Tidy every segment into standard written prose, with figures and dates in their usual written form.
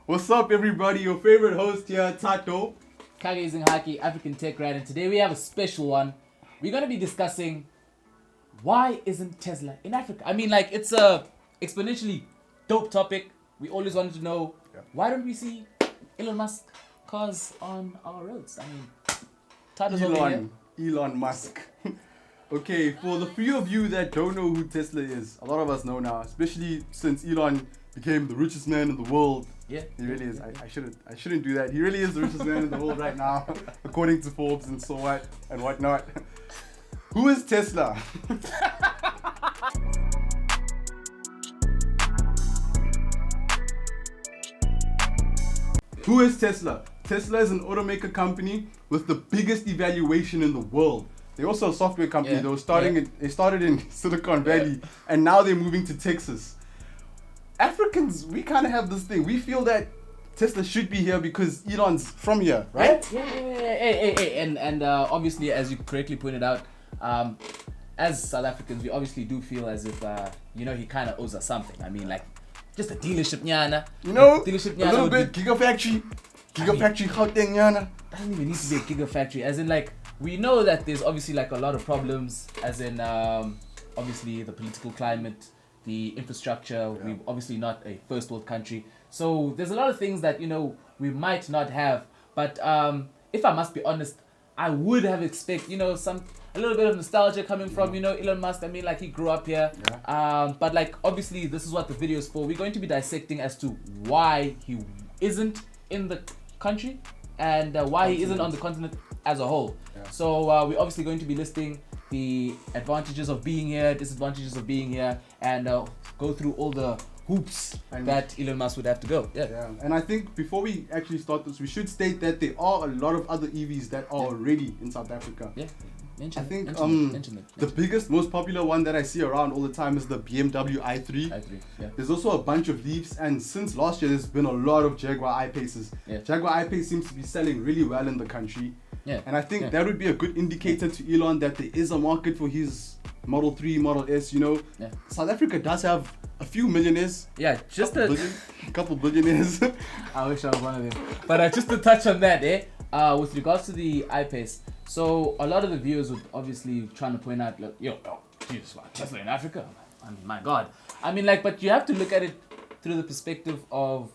What's up, everybody? Your favorite host here, Tato. Kage Zinghaki, African Tech Rad, and today we have a special one. We're going to be discussing why isn't Tesla in Africa? I mean, like, it's a exponentially dope topic. We always wanted to know, why don't we see Elon Musk cars on our roads? I mean, Tato's over here. Elon Musk. Okay, for the few of you that don't know who Tesla is, a lot of us know now, especially since Elon became the richest man in the world. Yeah, he really is. I shouldn't do that. He really is the richest man in the world right now, according to Forbes and so what and whatnot. Who is Tesla? Who is Tesla? Tesla is an automaker company with the biggest evaluation in the world. They're also a software company. Yeah. They started in Silicon Valley, and now they're moving to Texas. Africans, we kind of have this thing. We feel that Tesla should be here because Elon's from here, right? Yeah. And obviously, as you correctly pointed out, as South Africans, we obviously do feel as if, he kind of owes us something. I mean, like, just a dealership, nyana. You know, dealership, a little bit, Gigafactory, Gauteng, nyana. Doesn't even need to be a gigafactory. As in, like, we know that there's obviously, like, a lot of problems, as in, obviously, the political climate, the infrastructure. Yeah. We're obviously not a first world country. So there's a lot of things that, we might not have. But if I must be honest, I would have expected, a little bit of nostalgia coming from, Elon Musk. I mean, like, he grew up here. Yeah. But, like, obviously, this is what the video is for. We're going to be dissecting as to why he isn't in the country and why he isn't on the continent as a whole. Yeah. So we're obviously going to be listing the advantages of being here, disadvantages of being here, and go through all the hoops that Elon Musk would have to go. Yeah. And I think before we actually start this, we should state that there are a lot of other EVs that are already in South Africa. Yeah. Mention it. The biggest, most popular one that I see around all the time is the BMW i3. Yeah. There's also a bunch of Leafs, and since last year, there's been a lot of Jaguar I-Paces. Yeah. Jaguar I-Pace seems to be selling really well in the country. Yeah. And I think that would be a good indicator to Elon that there is a market for his Model 3, Model S, Yeah. South Africa does have a few millionaires. Yeah, just a couple billionaires. I wish I was one of them. But just to touch on that, with regards to the I-Pace, so a lot of the viewers would obviously trying to point out, like, Jesus, Tesla in Africa? I mean, my God. I mean, like, but you have to look at it through the perspective of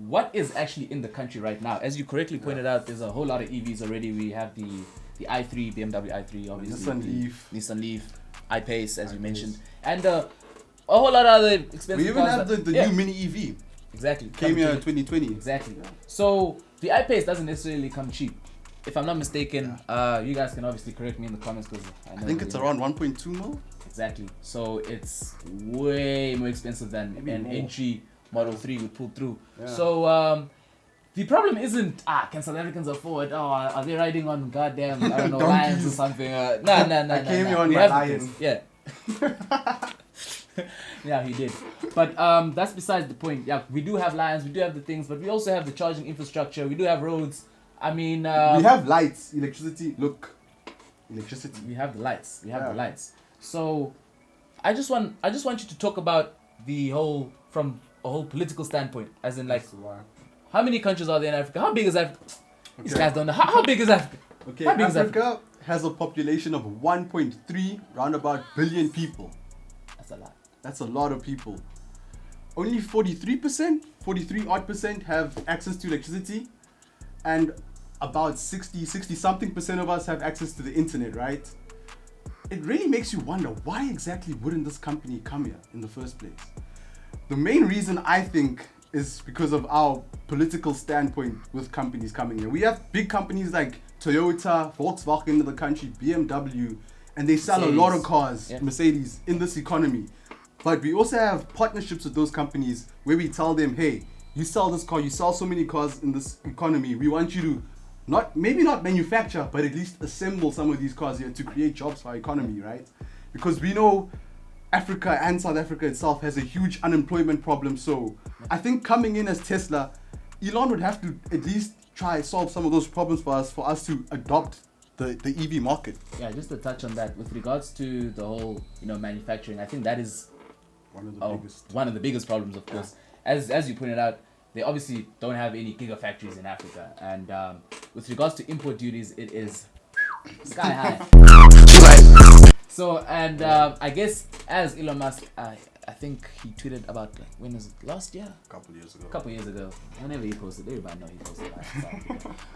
what is actually in the country right now. As you correctly pointed out, there's a whole lot of EVs already. We have the i3, BMW i3, obviously. Nissan Leaf, I-Pace, as you mentioned. And a whole lot of other expensive We even have the new Mini EV. Exactly. Came here in 2020. Exactly. So the I-Pace doesn't necessarily come cheap. If I'm not mistaken, you guys can obviously correct me in the comments because I think it's around 1.2 mil. Exactly. So it's way more expensive than an entry Model 3 would pull through. Yeah. So the problem isn't can South Africans afford? Are they riding on goddamn lions or something? No. I came here on my lion. Yeah. Yeah, he did. But that's besides the point. Yeah, we do have lions, we do have the things, but we also have the charging infrastructure. We do have roads. I mean, we have lights, electricity. Look, electricity. We have the lights. We have the lights. So, I just want you to talk about from a whole political standpoint, as in, like, how many countries are there in Africa? How big is Africa? Okay. These guys don't know. How big is Africa? Okay, Africa has a population of 1.3 roundabout billion people. That's a lot. That's a lot of people. Only 43 odd percent have access to electricity, and about 60 something percent of us have access to the internet, right? It really makes you wonder, why exactly wouldn't this company come here in the first place? The main reason, I think, is because of our political standpoint with companies coming here. We have big companies like Toyota, Volkswagen in the country, BMW, and they sell Mercedes. A lot of cars, Mercedes, in this economy. But we also have partnerships with those companies where we tell them, hey, you sell this car, you sell so many cars in this economy. We want you to maybe not manufacture, but at least assemble some of these cars here to create jobs for our economy, right? Because we know Africa and South Africa itself has a huge unemployment problem. So I think coming in as Tesla, Elon would have to at least try solve some of those problems for us to adopt the EV market. Yeah, just to touch on that, with regards to the whole, manufacturing, I think that is one of the biggest problems, of course. As you pointed out, they obviously don't have any gigafactories in Africa, and with regards to import duties, it is sky high. So, and I guess as Elon Musk, I think he tweeted about when was it, last year? A couple years ago. Whenever he posted, everybody know he posted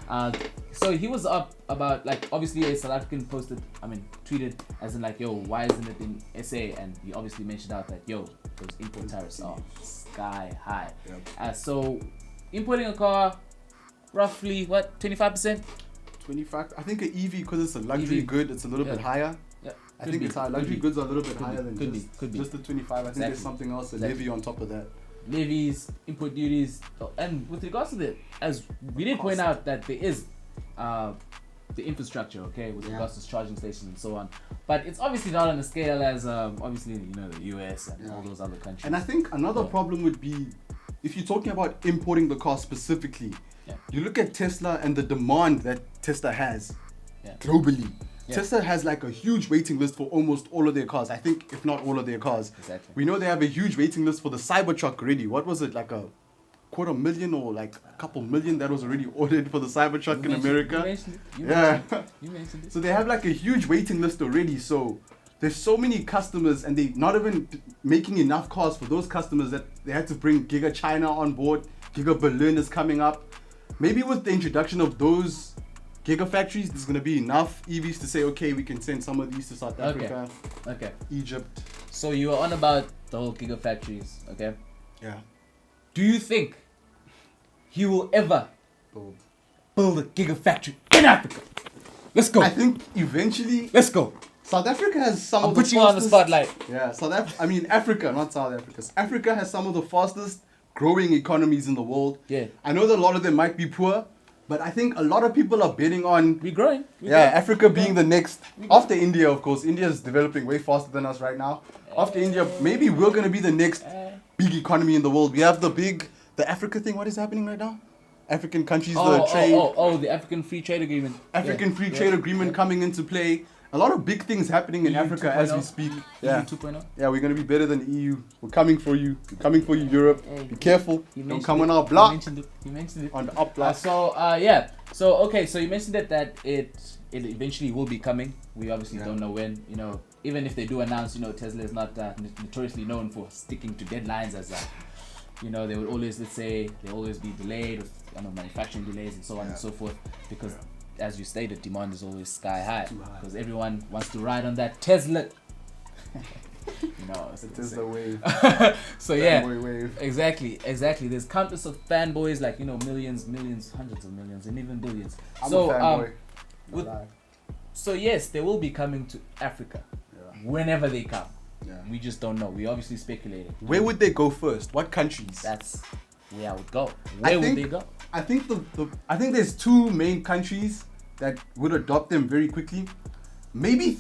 that. So he was up about, like, obviously a South African tweeted as in like, yo, why isn't it in SA? And he obviously mentioned out that, yo, those import tariffs are sky high. Yep. So importing a car, roughly what, 25%? 25. I think an EV, because it's a luxury good, it's a little bit higher. Yeah. I think it's high. Luxury goods are a little bit higher than could be. just the 25. I think there's something else, a levy on top of that. Levies, import duties, and with regards to the, as we did point out that there is the infrastructure, okay, with regards to charging stations and so on, but it's obviously not on the scale as obviously, you know, the US and all those other countries. And I think another problem would be if you're talking about importing the car specifically. You look at Tesla and the demand that Tesla has globally. Tesla has like a huge waiting list for almost all of their cars. I think, if not all of their cars. Exactly. We know they have a huge waiting list for the Cybertruck already. What was it, like a 250,000 or like a couple million that was already ordered for the Cybertruck in America? You mentioned it. So they have like a huge waiting list already. So there's so many customers, and they're not even making enough cars for those customers that they had to bring Giga China on board. Giga Berlin is coming up. Maybe with the introduction of those gigafactories, there's going to be enough EVs to say, okay, we can send some of these to South Africa, Egypt. So you were on about the whole gigafactories, okay? Yeah. Do you think he will ever build a gigafactory in Africa? Let's go. I think eventually. Let's go. South Africa has some I'll of the put you on the spotlight. Yeah, Africa, not South Africa. Africa has some of the fastest growing economies in the world. Yeah. I know that a lot of them might be poor, but I think a lot of people are betting on We're growing. Africa being the next after India. Of course, India is developing way faster than us right now. After India, maybe we're gonna be the next big economy in the world. We have the Africa thing. What is happening right now? African countries, the trade. The African Free Trade Agreement. Free Trade Agreement coming into play. A lot of big things happening in Africa as we speak. EU 2.0. Yeah, we're gonna be better than the EU. We're coming for you. We're coming for you, Europe. Be careful. Don't come on our block. You mentioned it. On the up block. So you mentioned that it eventually will be coming. We obviously don't know when. You know, even if they do announce, you know, Tesla is not notoriously known for sticking to deadlines as you know, they would always, let's say, they always be delayed with manufacturing delays and so on and so forth, because as you stated, demand is always sky high because everyone wants to ride on that Tesla. You know, it is the wave. So wave. Exactly. There's countless of fanboys, like, you know, millions, hundreds of millions, and even billions. I'm a fanboy. So yes, they will be coming to Africa whenever they come. We just don't know. We obviously speculating. Where would they go first? What countries? That's where I would go. Where would they go? I think I think there's two main countries that would adopt them very quickly. Maybe.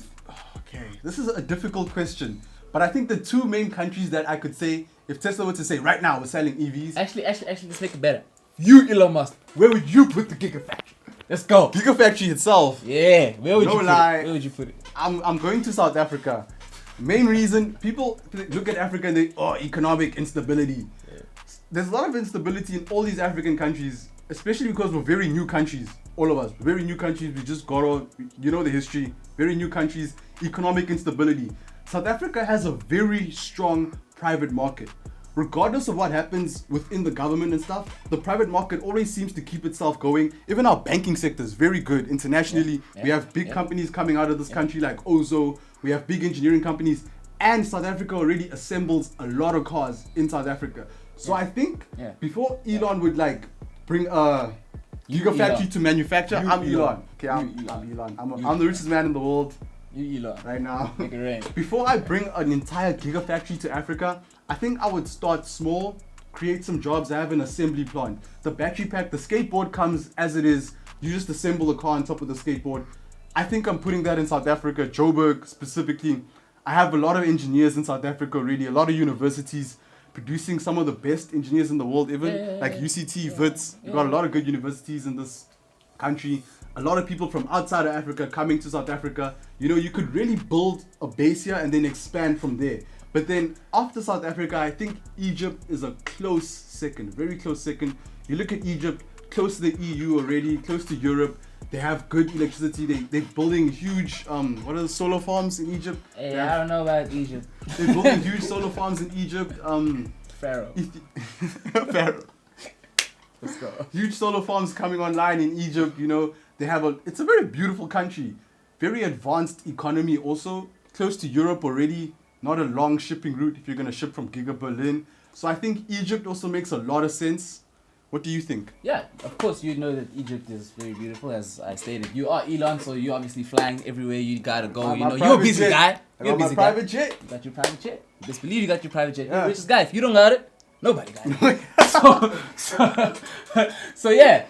Okay, this is a difficult question, but I think the two main countries that I could say, if Tesla were to say right now we're selling EVs. Actually, let's make it better. You, Elon Musk, where would you put the Gigafactory? Let's go. Gigafactory itself. Yeah, where would you put it? I'm going to South Africa. Main reason, people look at Africa and they, economic instability. Yeah. There's a lot of instability in all these African countries, especially because we're very new countries. All of us, very new countries. We just got on, you know the history. Very new countries, economic instability. South Africa has a very strong private market. Regardless of what happens within the government and stuff, the private market always seems to keep itself going. Even our banking sector is very good internationally. We have big companies coming out of this country like Ozo. We have big engineering companies, and South Africa already assembles a lot of cars in South Africa. So I think before Elon would like bring a gigafactory to manufacture, I'm Elon. Okay, I'm Elon. I'm the richest man in the world. You Elon. Right now. Make it rain. Before I bring an entire gigafactory to Africa, I think I would start small, create some jobs. I have an assembly plant. The battery pack, the skateboard comes as it is. You just assemble a car on top of the skateboard. I think I'm putting that in South Africa, Joburg specifically. I have a lot of engineers in South Africa already, a lot of universities producing some of the best engineers in the world, even like UCT, Wits. We've got a lot of good universities in this country. A lot of people from outside of Africa coming to South Africa. You know, you could really build a base here and then expand from there. But then after South Africa, I think Egypt is a close second, very close second. You look at Egypt, close to the EU already, close to Europe. They have good electricity. They're building huge what are the solar farms in Egypt? Hey, I don't know about Egypt. They're building huge solar farms in Egypt. Pharaoh. Pharaoh. Let's go. Huge solar farms coming online in Egypt. You know, they have it's a very beautiful country, very advanced economy. Also close to Europe already. Not a long shipping route if you're gonna ship from Giga Berlin. So I think Egypt also makes a lot of sense. What do you think? Yeah, of course you know that Egypt is very beautiful, as I stated. You are Elon, so you're obviously flying everywhere you gotta go. You know, you're a busy guy. You're a busy guy. Private jet. You got your private jet. Best believe you got your private jet. You're Yeah. the richest guy. If you don't got it, nobody got it. So yeah,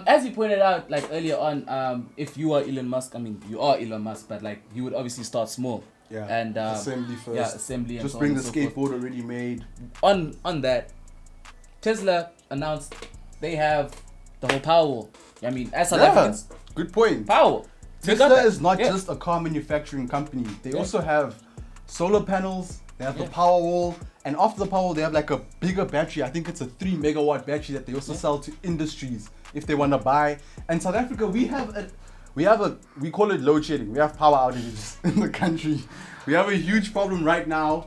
as you pointed out like earlier on, if you are Elon Musk, I mean you are Elon Musk, but like you would obviously start small. Yeah. And assembly first. Yeah, assembly. And Just so bring on the and so forth. skateboard already made. On that, Tesla announced they have the whole Powerwall. I mean, as South Africans, Good point. Powerwall. We got Tesla that. is not Yeah. just a car manufacturing company. They Yeah. also have solar panels. They have Yeah. the Powerwall, and after the Powerwall, they have like a bigger battery. I think it's a 3 megawatt battery that they also sell to industries if they want to buy. And South Africa, we call it load shedding. We have power outages in the country. We have a huge problem right now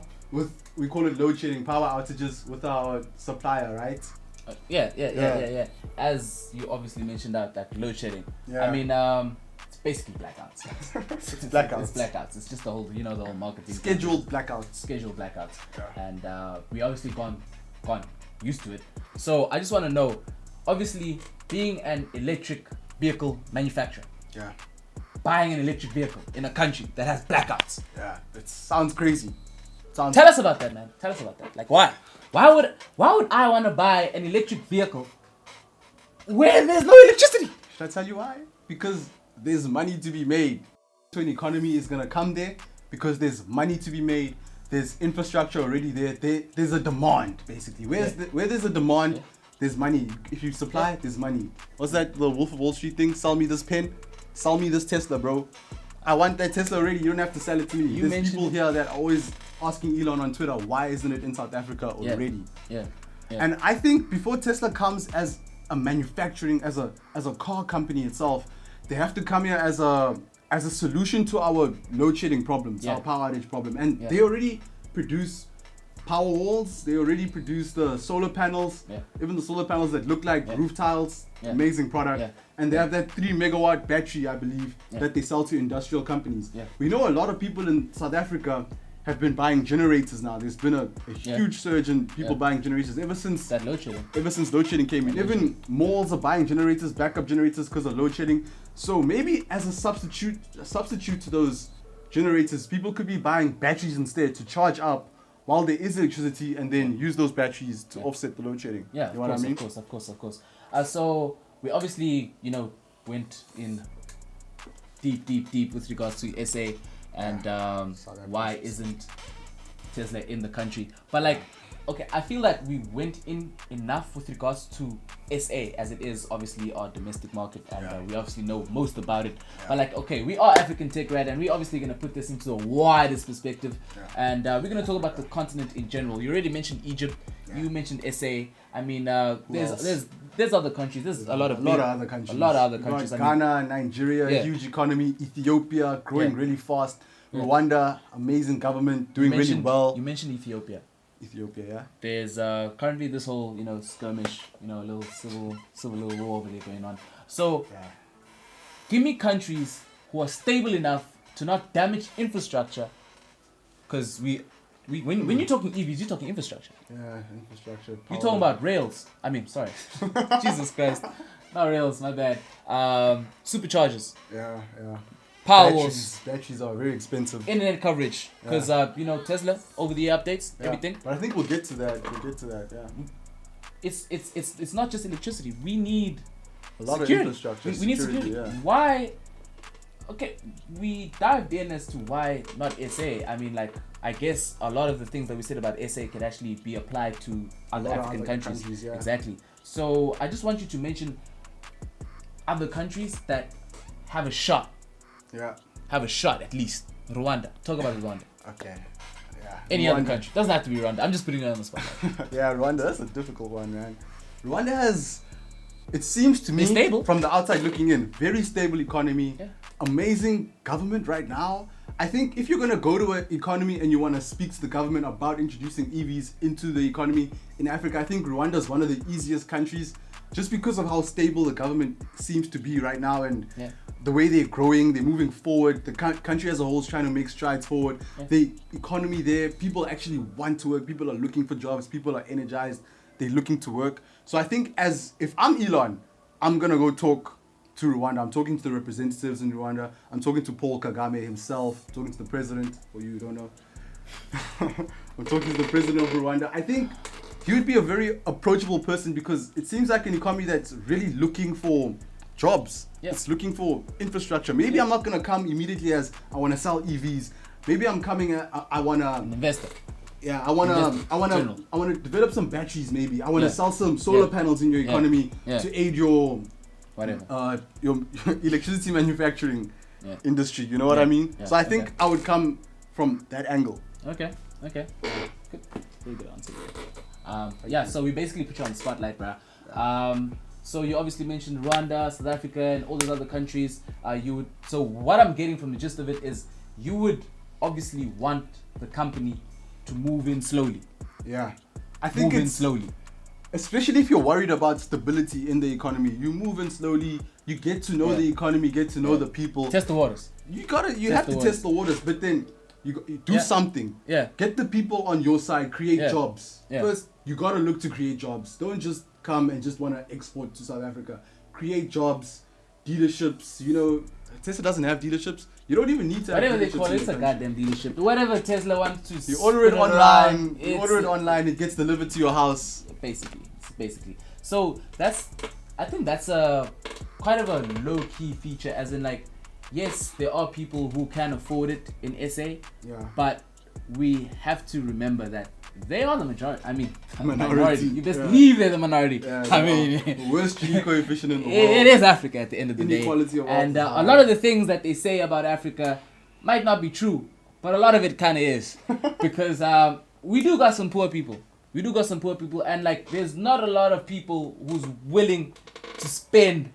we call it load shedding, power outages with our supplier, right? Yeah. As you obviously mentioned out that load shedding. Yeah. I mean, it's basically blackouts. It's blackouts. It's blackouts. It's just the whole, the whole marketing. Scheduled blackouts. Scheduled blackouts. Yeah. And we obviously gone used to it. So I just want to know, obviously, being an electric vehicle manufacturer, Yeah. buying an electric vehicle in a country that has blackouts. Yeah. It sounds crazy. Tell us about that, man. Tell us about that. Like, why? Why would I want to buy an electric vehicle where there's no electricity? Should I tell you why? Because there's money to be made. So an economy is gonna come there because there's money to be made. There's infrastructure already there. There's a demand basically. Where there's a demand, there's money. If you supply, there's money. What's that? The Wolf of Wall Street thing? Sell me this pen. Sell me this Tesla, bro. I want that Tesla already. You don't have to sell it to me. There's people here that are always asking Elon on Twitter, why isn't it in South Africa already? Yeah. And I think before Tesla comes as a manufacturing, as a car company itself, they have to come here as a solution to our load shedding problems, our power outage problem. And they already produce power walls. They already produce the solar panels. Even the solar panels that look like roof tiles. Amazing product. And they have that 3 megawatt battery, I believe, that they sell to industrial companies. We know a lot of people in South Africa have been buying generators now. There's been a huge surge in people buying generators ever since that load shedding. Ever since load shedding came in. Even malls are buying generators, backup generators because of load shedding. So maybe as a substitute to those generators, people could be buying batteries instead to charge up while there is electricity and then use those batteries to offset the load shedding. Yeah, you know what I mean? Of course. So we obviously, went in deep with regards to SA and why isn't Tesla in the country. But like, okay, I feel like we went in enough with regards to SA as it is obviously our domestic market and we obviously know most about it. But like, okay, we are African Tech Rad and we're obviously going to put this into the widest perspective and we're going to talk about the continent in general. You already mentioned Egypt, you mentioned SA. I mean, there's other countries. There's a lot of other countries. Ghana, Nigeria, huge economy. Ethiopia, growing really fast. Rwanda, amazing government, doing really well. You mentioned Ethiopia. There's currently this whole skirmish, a little civil little war over there going on. So give me countries who are stable enough to not damage infrastructure, because when you're talking EVs, you're talking infrastructure. Yeah, infrastructure. You're talking about rails. I mean, sorry, Jesus Christ, not rails. My bad. Superchargers. Yeah. Power walls. Batteries are very expensive. Internet coverage, because Tesla over the air updates, everything. But I think we'll get to that. Yeah. It's not just electricity. We need a lot security. of infrastructure. We need security. Yeah. Why? Okay, we dived in as to why not SA. I mean, like, I guess a lot of the things that we said about SA could actually be applied to other African countries. Exactly. So I just want you to mention other countries that have a shot. Yeah. Have a shot at least. Rwanda. Talk about Rwanda. Okay. Any other Rwanda. country. Doesn't have to be Rwanda. I'm just putting it on the spot. Yeah, Rwanda, that's a difficult one, man. Rwanda has, it seems to me, They're stable. from the outside looking in, very stable economy, Yeah. amazing government right now. I think if you're going to go to an economy and you want to speak to the government about introducing EVs into the economy in Africa, I think Rwanda is one of the easiest countries just because of how stable the government seems to be right now and Yeah. the way they're growing, they're moving forward. The country as a whole is trying to make strides forward. Yeah. The economy there, people actually want to work. People are looking for jobs. People are energized. They're looking to work. So I think if I'm Elon, I'm going to go talk to Rwanda. I'm talking to the representatives in Rwanda. I'm talking to Paul Kagame himself, talking to the president, for you who don't know. I'm talking to the president of Rwanda. I think he would be a very approachable person because it seems like an economy that's really looking for jobs. Yeah. It's looking for infrastructure. Maybe I'm not going to come immediately as I want to sell EVs. Maybe I'm coming I want to An investor. yeah, I want General. to develop some batteries maybe. I want to Yeah. sell some solar Yeah. panels in your Yeah. economy Yeah. to aid your Whatever. your electricity manufacturing Yeah. industry, you know what Yeah. I mean? Yeah. So I think Okay. I would come from that angle. Okay. Good. Very good answer. Yeah, so we basically put you on the spotlight, bruh. So you obviously mentioned Rwanda, South Africa, and all those other countries. So what I'm getting from the gist of it is you would obviously want the company to move in slowly. Yeah. I think Move in it's slowly. especially if you're worried about stability in the economy. You move in slowly, you get to know Yeah. the economy, get to know Yeah. the people. Test the waters. You Test have the to waters. test the waters, but then you do Yeah. something. Yeah. Get the people on your side, create Yeah. jobs. Yeah. First, you gotta look to create jobs. Don't just come and just wanna export to South Africa. Create jobs, dealerships. You know, Tesla doesn't have dealerships. You don't even need to have Whatever they dealerships call in it, it's the a country. goddamn dealership. Whatever Tesla wants to You order it spin online. around, You order it online. It gets delivered to your house. Basically. So I think that's a quite of a low key feature, as in like, yes, there are people who can afford it in SA, Yeah. but we have to remember that they are the majority. I mean, Minority, You best yeah. believe they're the minority. Yeah, I they mean, are the worst Gini coefficient in the world. it is Africa at the end of the day. Inequality of And wealth is a high. lot of the things that they say about Africa might not be true, but a lot of it kind of is. Because we do got some poor people. And like, there's not a lot of people who's willing to spend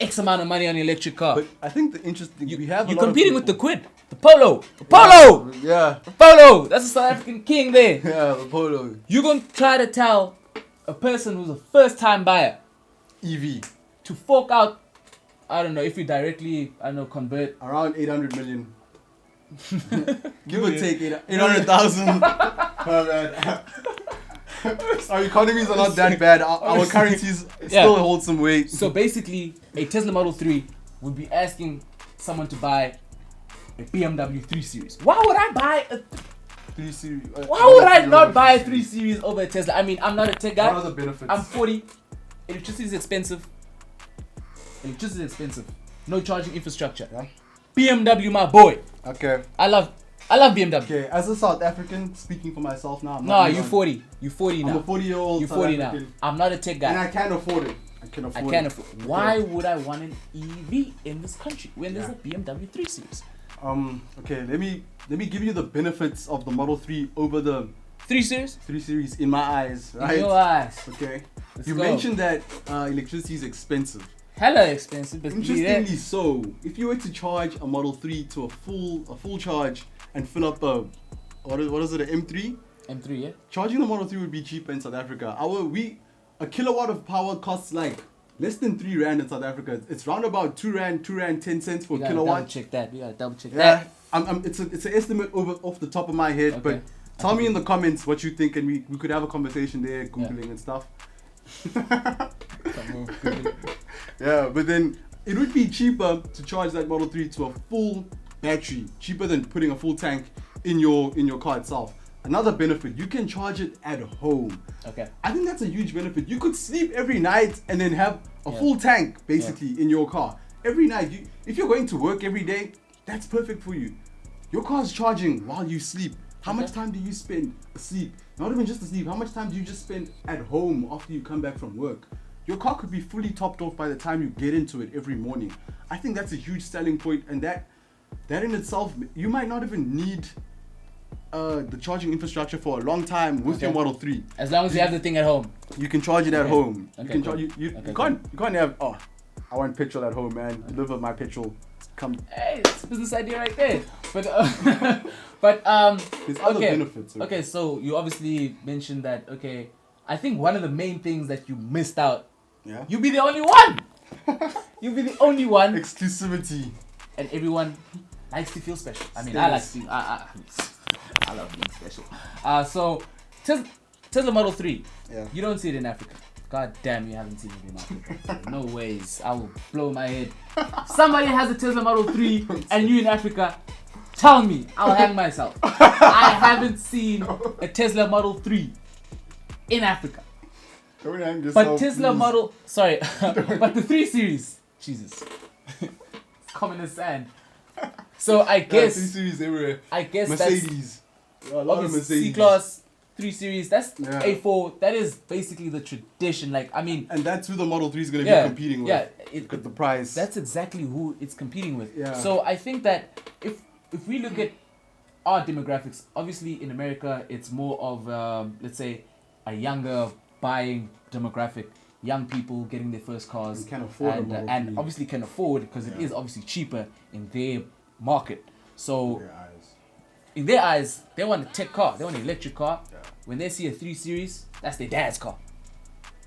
X amount of money on an electric car. But I think the interesting we have. You're a lot competing of with the people. Quid, the Polo. Yeah. Polo. That's a South African king there. Yeah, the Polo You're gonna try to tell a person who's a first-time buyer EV to fork out, I don't know, if we directly, convert. around 800 million. Give or Yeah. take 800,000. Our economies are not that bad. Our currencies still hold some weight. So basically, a Tesla Model 3 would be asking someone to buy a BMW 3 Series. Why would I buy a... 3 Series. Why would I not buy a 3 Series over a Tesla? I mean, I'm not a tech What are guy. the benefits? I'm 40. Electricity is expensive. No charging infrastructure. Yeah. BMW, my boy. Okay. I love BMW. Okay. As a South African, speaking for myself now. I'm No, not you Elon. 40. You 40 I'm a now. 40-year-old. You South 40 now. African, I'm not a tech guy. and I can afford it. I can I afford can't it. afford. Why would I want an EV in this country when there's Yeah. a BMW 3 Series? Okay. Let me give you the benefits of the Model 3 over the 3 Series? 3 Series in my eyes. In Right. your eyes. Okay. Let's You go. mentioned that electricity is expensive. Hella expensive, but Interestingly so, if you were to charge a Model 3 to a full charge and fill up a what is it, an M3? M3, yeah? Charging the Model 3 would be cheaper in South Africa. A kilowatt of power costs like less than 3 rand in South Africa. It's round about 2 rand 10 cents for You a gotta double kilowatt. check that. You gotta double check Yeah, that. it's an estimate off the top of my head, Okay. but tell me in the comments what you think, and we could have a conversation there, googling and stuff. Yeah, but then it would be cheaper to charge that Model 3 to a full battery, cheaper than putting a full tank in your car itself. Another benefit, you can charge it at home. Okay. I think that's a huge benefit. You could sleep every night and then have a Yeah. full tank basically in your car. Every night, if you're going to work every day, that's perfect for you. Your car's charging while you sleep. How much time do you spend asleep? Not even just asleep, how much time do you just spend at home after you come back from work? Your car could be fully topped off by the time you get into it every morning. I think that's a huge selling point, and that in itself, you might not even need the charging infrastructure for a long time with your Okay. Model 3. As long as you have the thing at home. You can charge it at Okay. home. Okay, You can cool. charge. You Okay, can't have. Oh, I want petrol at home, man. Deliver my petrol. Come. Hey, it's a business idea right there. But but There's other okay. benefits. Okay, so you obviously mentioned that. Okay, I think one of the main things that you missed out. Yeah. You be the only one. You be the only one, Exclusivity. and everyone likes to feel special. I mean, I like Status. to. I love being special. So Tesla Model 3. Yeah. You don't see it in Africa. God damn, you haven't seen it in Africa. No ways. I will blow my head. Somebody has a Tesla Model 3 and you in Africa, tell me. I'll hang myself. I haven't seen a Tesla Model 3 in Africa. Don't hang But yourself, Tesla please. Model... Sorry. But the 3 Series. Jesus. It's common as sand. So I Yeah, 3 guess... Series everywhere. I guess Mercedes. A lot of that's... Mercedes. C-Class 3 Series. That's Yeah. A4. That is basically the tradition. Like, I mean... And that's who the Model 3 is going to Yeah, be competing with. yeah, Look at the price. that's exactly who it's competing with. Yeah. So I think that if we look at our demographics, obviously in America it's more of let's say a younger buying demographic, young people getting their first cars And can afford a and, Model and 3. obviously can afford because it Yeah. is obviously cheaper in their market. So Their eyes. in their eyes, they want a tech car, they want an electric car. Yeah. When they see a 3 Series, that's their dad's car.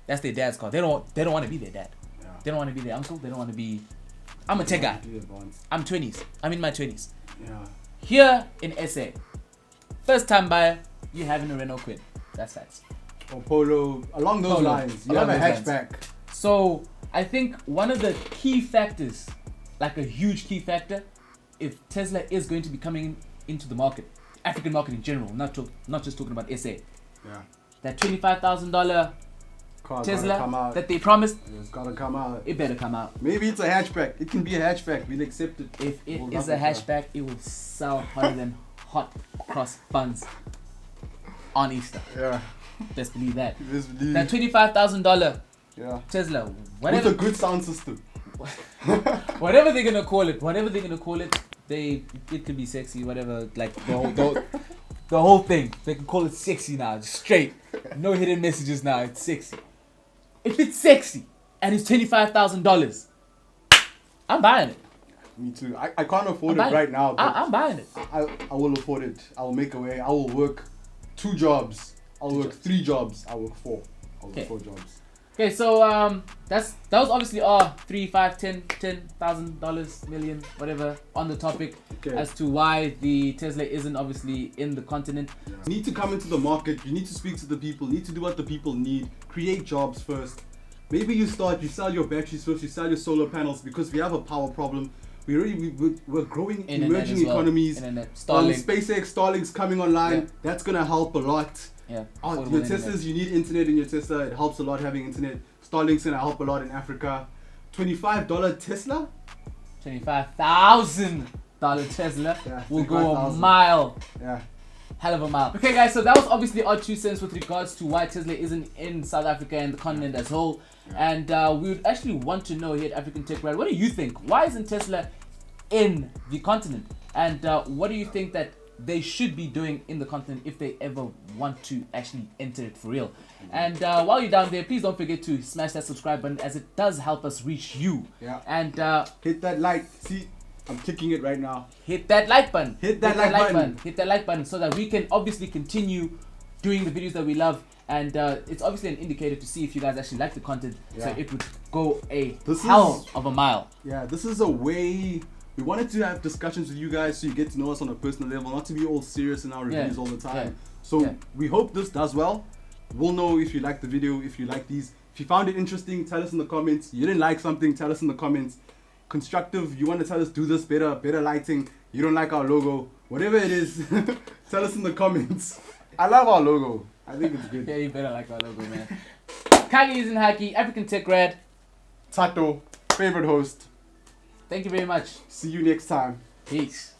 That's their dad's car. They don't want to be their dad. Yeah. They don't want to be their uncle. They don't want to be. I'm a tech guy. Really advanced. I'm 20s. I'm in my 20s. Yeah. Here in SA, first time buyer, you having a Renault Kwid. That's facts. Or Polo. Along those Polo. lines. You Along have a those lines. hatchback. So I think one of the key factors, like a huge key factor, if Tesla is going to be coming into the market, African market in general, not just talking about SA, Yeah. that $25,000 Car's gotta come Tesla out. that they promised, It's gotta come out. it better come out. Maybe it's a hatchback. It can be a hatchback. We'll accept it. If it We'll is love a it, hatchback, it will sell hotter than hot cross buns on Easter. Yeah. Best believe that. Just believe. That $25,000 Yeah. Tesla, With a whatever, good sound system. whatever they're gonna call it, it could be sexy, whatever. Like the whole thing, they can call it sexy now, just straight, no hidden messages now. It's sexy. If it's sexy and it's $25,000, I'm buying it. Me too. I can't afford I'm it buying right it. now. But I'm buying it. I will afford it. I will make a way. I will work 2 jobs. I'll Two work jobs. 3 jobs. I'll work 4. I'll Okay. work 4 jobs. Okay, so that was obviously our $10,000 million, whatever, on the topic Okay. as to why the Tesla isn't obviously in the continent. You need to come into the market. You need to speak to the people. You need to do what the people need. Create jobs first. Maybe you sell your batteries first. You sell your solar panels because we have a power problem. We're growing Internet emerging as well. economies. Internet, Starlink. SpaceX, Starlink's coming online. Yeah. That's gonna help a lot. Yeah. Oh, affordable your internet. Teslas, you need internet in your Tesla. It helps a lot having internet. Starlink's gonna help a lot in Africa. $25 Tesla? $25,000 Tesla Yeah, will go a 25,000. mile. Yeah. Hell of a mile. Okay, guys, so that was obviously our 2 cents with regards to why Tesla isn't in South Africa and the continent as a whole. And we would actually want to know here at African Tech Rad, what do you think? Why isn't Tesla in the continent? And what do you think that they should be doing in the continent if they ever want to actually enter it for real? And while you're down there, please don't forget to smash that subscribe button, as it does help us reach you. Yeah. And Hit that like. See, I'm clicking it right now. hit that like button. Hit that like button. Hit that like button so that we can obviously continue doing the videos that we love. And it's obviously an indicator to see if you guys actually like the content. So Yeah. it would go a This hell is- of a mile. Yeah, this is a way. We wanted to have discussions with you guys so you get to know us on a personal level, not to be all serious in our reviews all the time. yeah, So yeah. we hope this does well. We'll know if you like the video, if you like these. If you found it interesting, tell us in the comments. You didn't like something, tell us in the comments. Constructive, you want to tell us do this better lighting. You don't like our logo, whatever it is, tell us in the comments. I love our logo. I think it's good. Yeah, you better like our logo, man. Kagi is in Haki, African Tech Rad. Tato, favorite host. Thank you very much. See you next time. Peace.